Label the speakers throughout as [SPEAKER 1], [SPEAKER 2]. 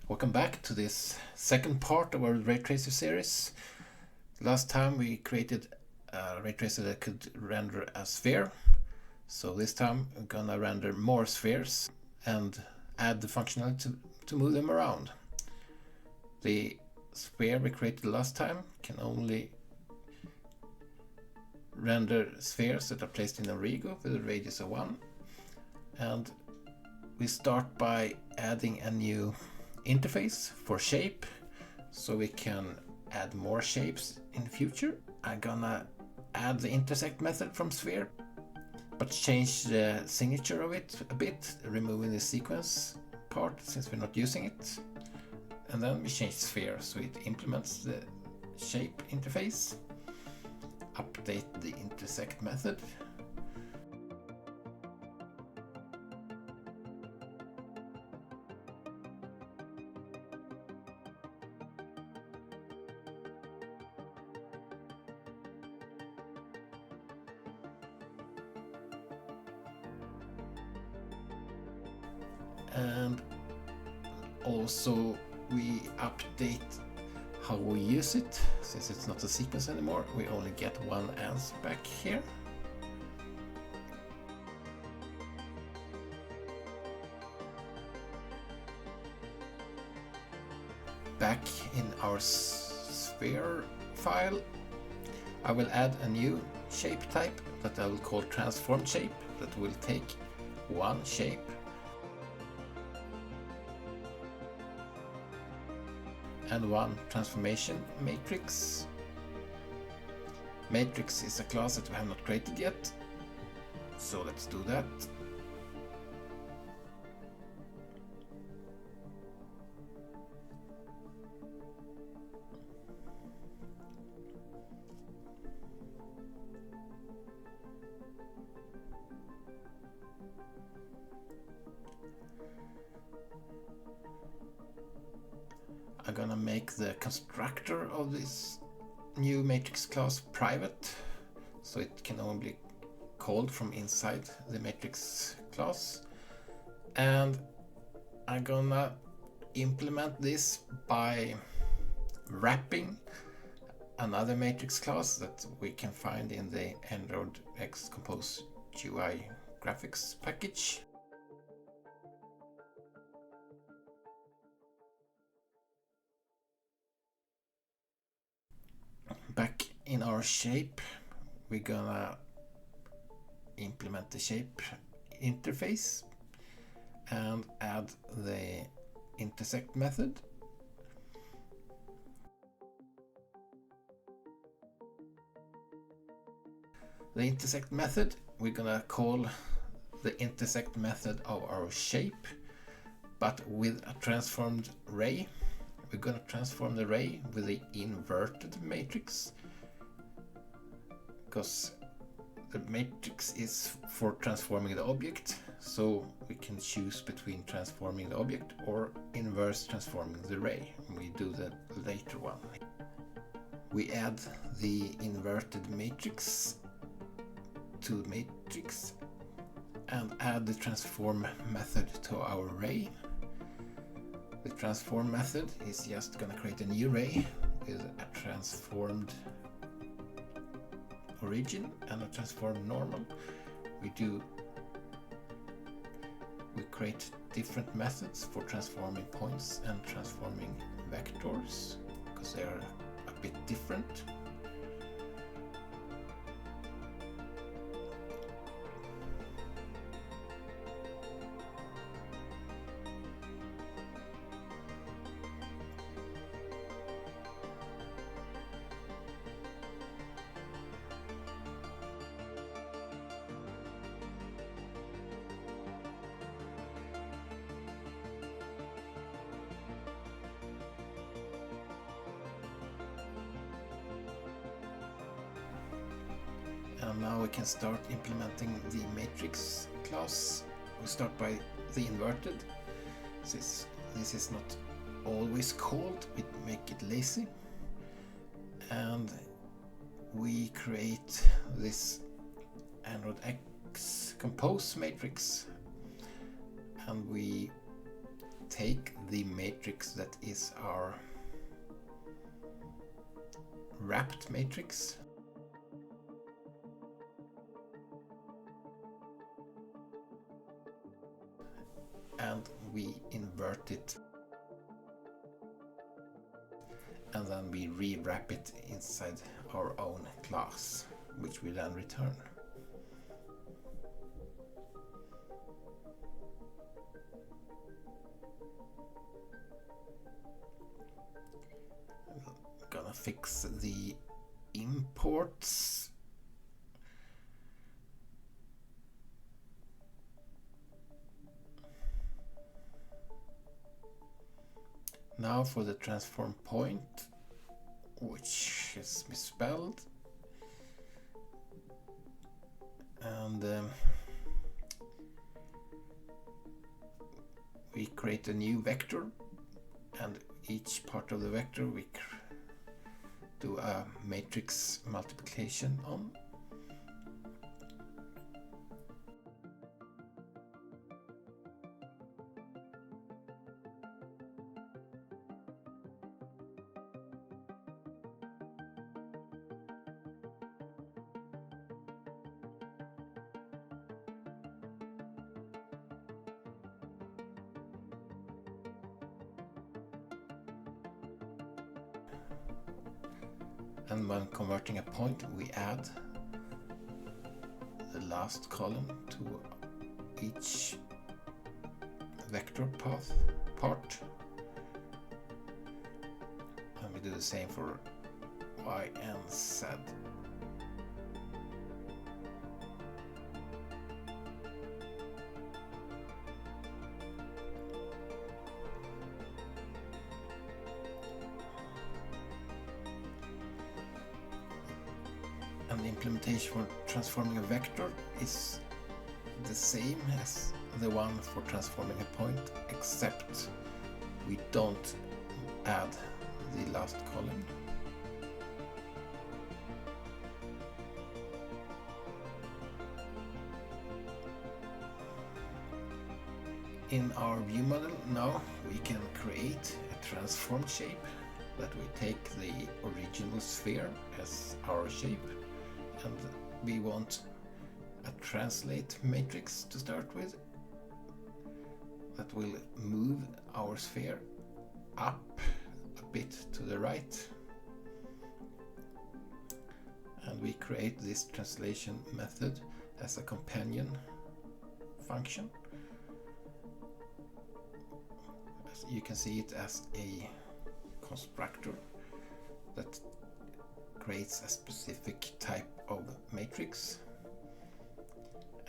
[SPEAKER 1] Welcome back to this second part of our Raytracer series. Last time we created a Raytracer that could render a sphere. So this time we're gonna render more spheres and add the functionality to move them around. The sphere we created last time can only render spheres that are placed in a rego with a radius of 1. And we start by adding a new interface for shape so we can add more shapes in the future. I'm gonna add the intersect method from sphere but change the signature of it a bit, removing the sequence part since we're not using it. And then we change sphere so it implements the shape interface. Update the intersect method. And also we update how we use it. Since it's not a sequence anymore, we only get one answer back here. Back in our sphere file, I will add a new shape type that I will call transform shape that will take one shape and one transformation matrix. Matrix is a class that we have not created yet, so let's do that. I'm gonna make the constructor of this new matrix class private, so it can only be called from inside the matrix class. And I'm gonna implement this by wrapping another matrix class that we can find in the Android X Compose UI graphics package. Back in our shape, we're gonna implement the shape interface and add the intersect method. The intersect method, we're gonna call the intersect method of our shape, but with a transformed ray. We're going to transform the ray with the inverted matrix, because the matrix is for transforming the object, so we can choose between transforming the object or inverse transforming the ray. We do the later one. We add the inverted matrix to matrix and add the transform method to our ray. The transform method is just going to create a new ray with a transformed origin and a transformed normal. We create different methods for transforming points and transforming vectors because they are a bit different. And now we can start implementing the matrix class. We start by the inverted. Since this is not always called, we make it lazy. And we create this Android X Compose matrix. And we take the matrix that is our wrapped matrix, and we invert it, and then we rewrap it inside our own class, which we then return. I'm gonna fix the imports. Now for the transform point, which is misspelled, and we create a new vector, and each part of the vector we do a matrix multiplication on. And when converting a point, we add the last column to each vector path part. And we do the same for Y and Z. And the implementation for transforming a vector is the same as the one for transforming a point, except we don't add the last column. In our view model now we can create a transform shape that we take the original sphere as our shape, and we want a translate matrix to start with that will move our sphere up a bit to the right, and we create this translation method as a companion function. As you can see it as a constructor that creates a specific type of matrix,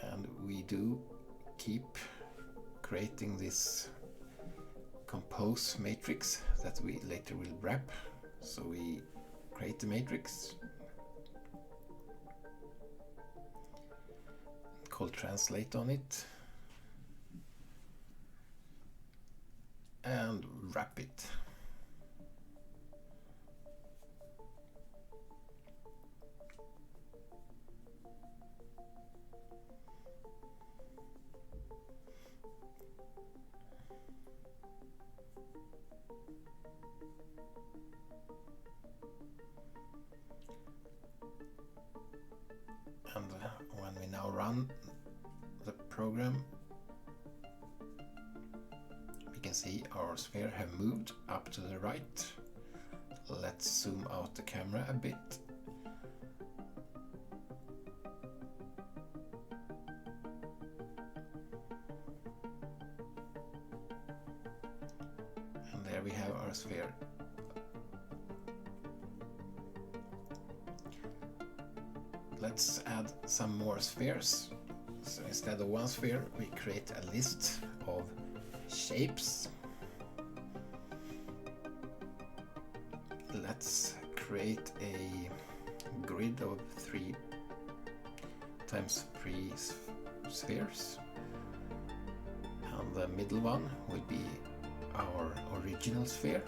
[SPEAKER 1] and we do keep creating this compose matrix that we later will wrap. So we create the matrix, call translate on it, and wrap it. And when we now run the program, we can see our sphere have moved up to the right. Let's zoom out the camera a bit. And there we have our sphere. Let's add some more spheres. So instead of one sphere, we create a list of shapes. Let's create a grid of 3 times 3 spheres. And the middle one will be our original sphere.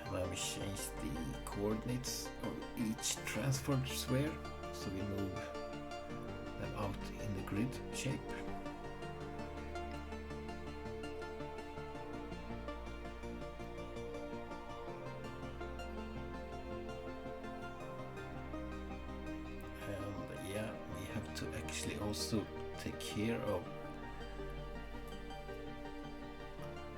[SPEAKER 1] When we change the coordinates of each transferred sphere, so we move them out in the grid shape. And yeah, we have to actually also take care of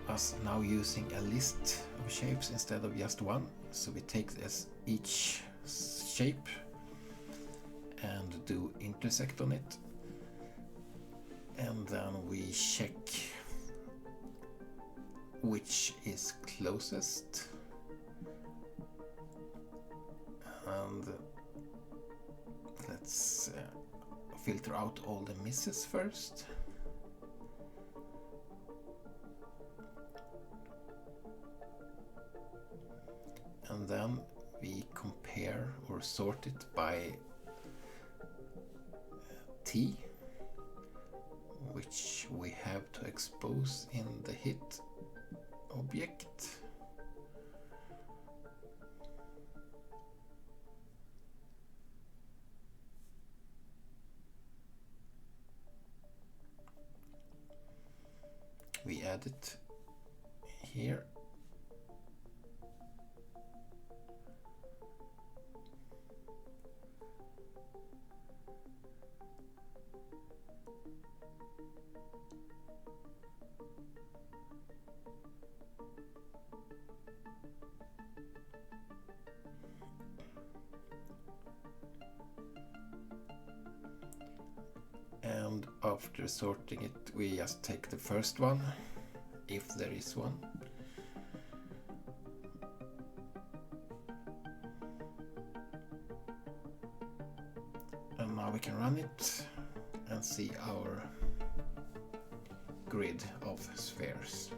[SPEAKER 1] us now using a list of shapes instead of just one. So we take each shape and do intersect on it, and then we check which is closest, and let's filter out all the misses first. And then we compare or sort it by T, which we have to expose in the hit object. We add it here. And after sorting it, we just take the first one, if there is one. And now we can run it and see our grid of spheres.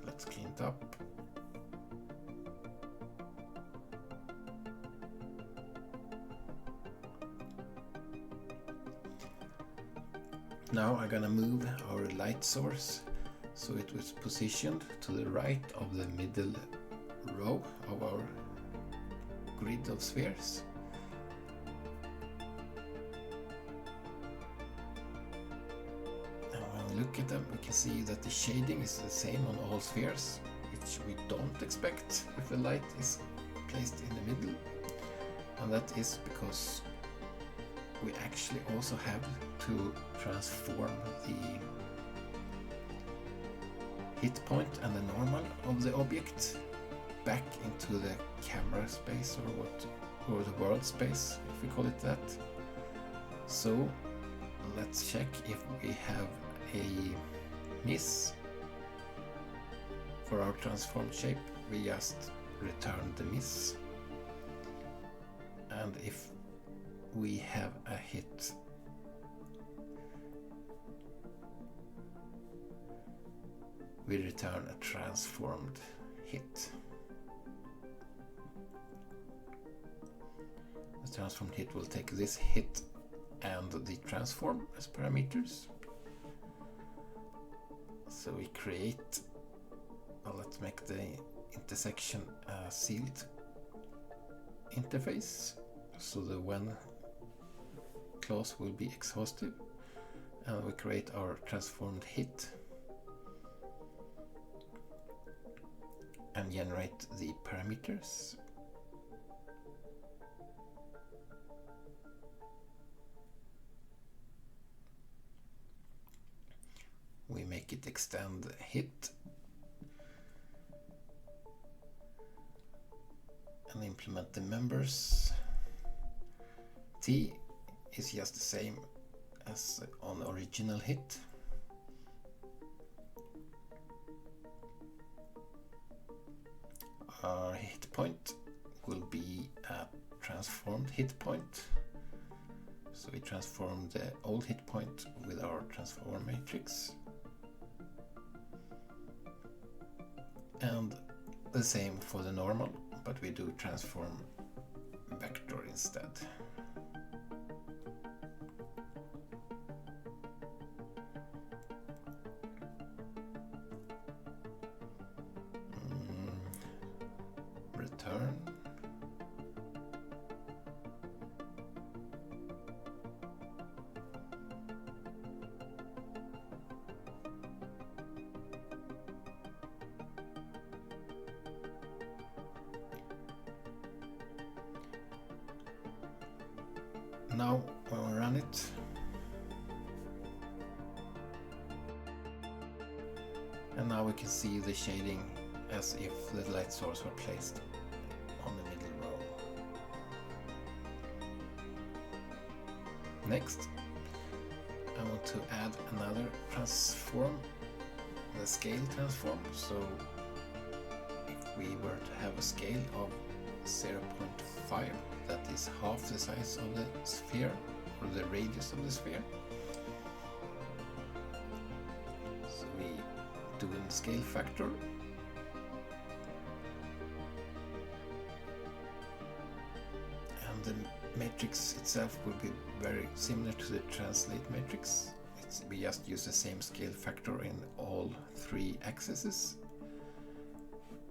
[SPEAKER 1] Let's clean it up. Now I'm gonna move our light source so it was positioned to the right of the middle row of our grid of spheres. And when we look at them, we can see that the shading is the same on all spheres, which we don't expect if the light is placed in the middle. And that is because we actually also have to transform the hit point and the normal of the object back into the camera space, or the world space, if we call it that. So let's check if we have a miss for our transformed shape. We just return the miss, and if we have a hit, we return a transformed hit. The transformed hit will take this hit and the transform as parameters. So we create, well, let's make the intersection a sealed interface, so the when clause will be exhaustive, and we create our transformed hit and generate the parameters. We make it extend hit and implement the members. T is just the same as on the original hit. Our hit point will be a transformed hit point. So we transform the old hit point with our transform matrix. And the same for the normal, but we do transform vector instead. turn. Now when we run it, and now we can see the shading as if the light source were placed on the middle row. Next, I want to add another transform, the scale transform. So if we were to have a scale of 0.5, that is half the size of the sphere, or the radius of the sphere. So we do a scale factor. And the matrix itself will be very similar to the translate matrix. We just use the same scale factor in all three axes,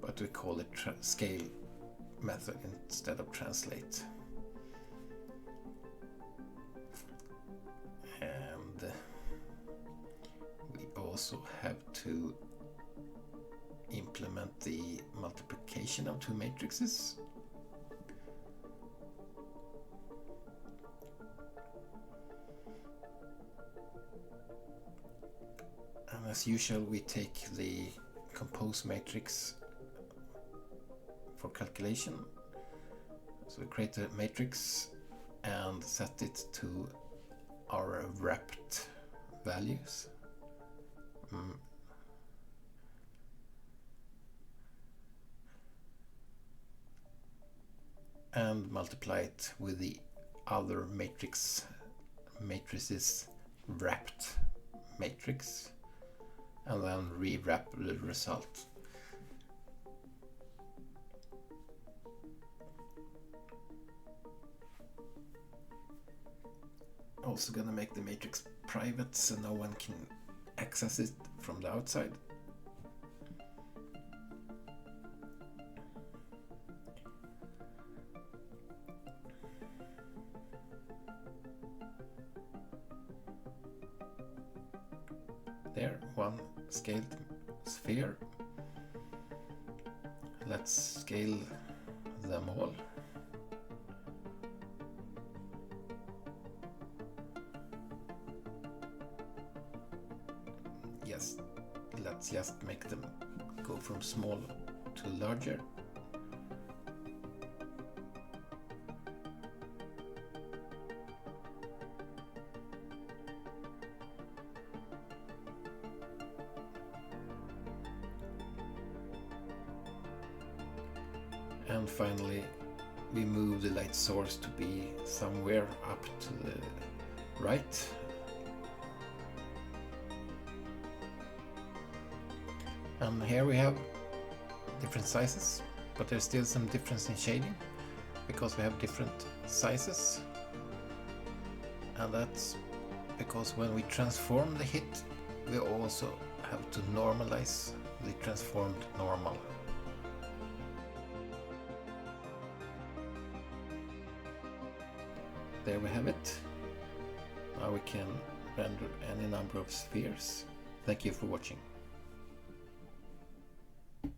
[SPEAKER 1] but we call it scale method instead of translate. And we also have to implement the multiplication of two matrices. And as usual, we take the compose matrix for calculation. So we create a matrix and set it to our wrapped values. And multiply it with the other matrices wrapped matrix, and then rewrap the result. Also gonna make the matrix private so no one can access it from the outside. There, one scaled sphere. Let's scale them all. Yes, let's just make them go from small to larger. And finally, we move the light source to be somewhere up to the right. And here we have different sizes, but there's still some difference in shading because we have different sizes. And that's because when we transform the hit, we also have to normalize the transformed normal. There we have it. Now we can render any number of spheres. Thank you for watching.